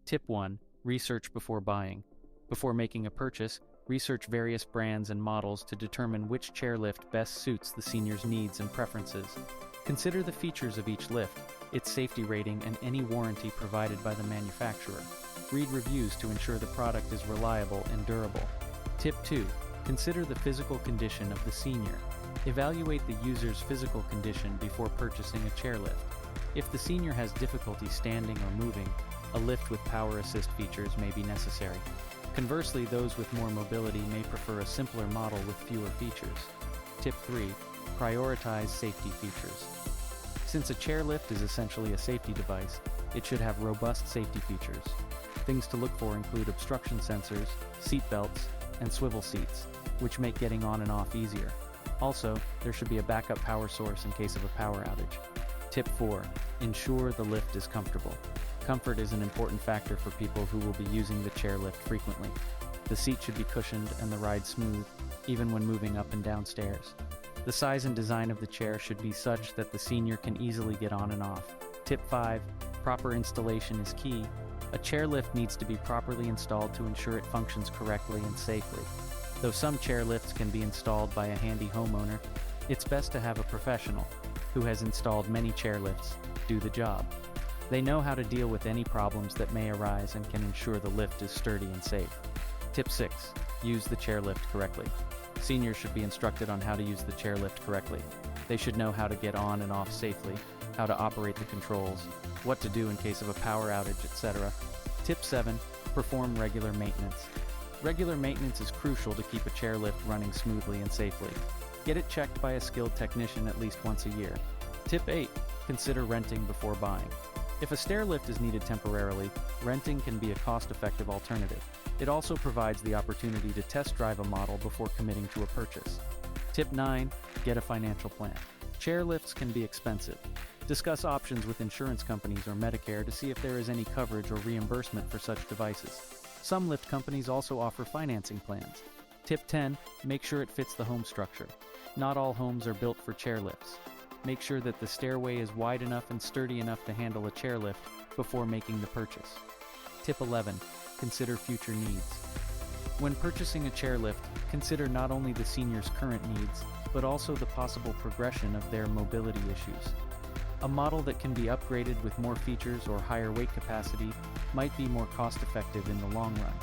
Tip 1. Research before buying. Before making a purchase, research various brands and models to determine which chairlift best suits the senior's needs and preferences. Consider the features of each lift, its safety rating, and any warranty provided by the manufacturer. Read reviews to ensure the product is reliable and durable. Tip 2. Consider the physical condition of the senior. Evaluate the user's physical condition before purchasing a chairlift. If the senior has difficulty standing or moving, a lift with power assist features may be necessary. Conversely, those with more mobility may prefer a simpler model with fewer features. Tip 3. Prioritize safety features. Since a chairlift is essentially a safety device, it should have robust safety features. Things to look for include obstruction sensors, seat belts, and swivel seats, which make getting on and off easier. Also, there should be a backup power source in case of a power outage. Tip 4. Ensure the lift is comfortable. Comfort is an important factor for people who will be using the chairlift frequently. The seat should be cushioned and the ride smooth, even when moving up and down stairs. The size and design of the chair should be such that the senior can easily get on and off. Tip 5. Proper installation is key. A chairlift needs to be properly installed to ensure it functions correctly and safely. Though some chairlifts can be installed by a handy homeowner, it's best to have a professional, who has installed many chairlifts, do the job. They know how to deal with any problems that may arise and can ensure the lift is sturdy and safe. Tip 6. Use the chairlift correctly. Seniors should be instructed on how to use the chairlift correctly. They should know how to get on and off safely, how to operate the controls, what to do in case of a power outage, etc. Tip 7. Perform regular maintenance. Regular maintenance is crucial to keep a chairlift running smoothly and safely. Get it checked by a skilled technician at least once a year. Tip 8. Consider renting before buying. If a stairlift is needed temporarily, renting can be a cost-effective alternative. It also provides the opportunity to test drive a model before committing to a purchase. Tip 9. Get a financial plan. Chairlifts can be expensive. Discuss options with insurance companies or Medicare to see if there is any coverage or reimbursement for such devices. Some lift companies also offer financing plans. Tip 10. Make sure it fits the home structure. Not all homes are built for chairlifts. Make sure that the stairway is wide enough and sturdy enough to handle a chairlift before making the purchase. Tip 11. Consider future needs. When purchasing a chairlift, consider not only the senior's current needs, but also the possible progression of their mobility issues. A model that can be upgraded with more features or higher weight capacity might be more cost-effective in the long run.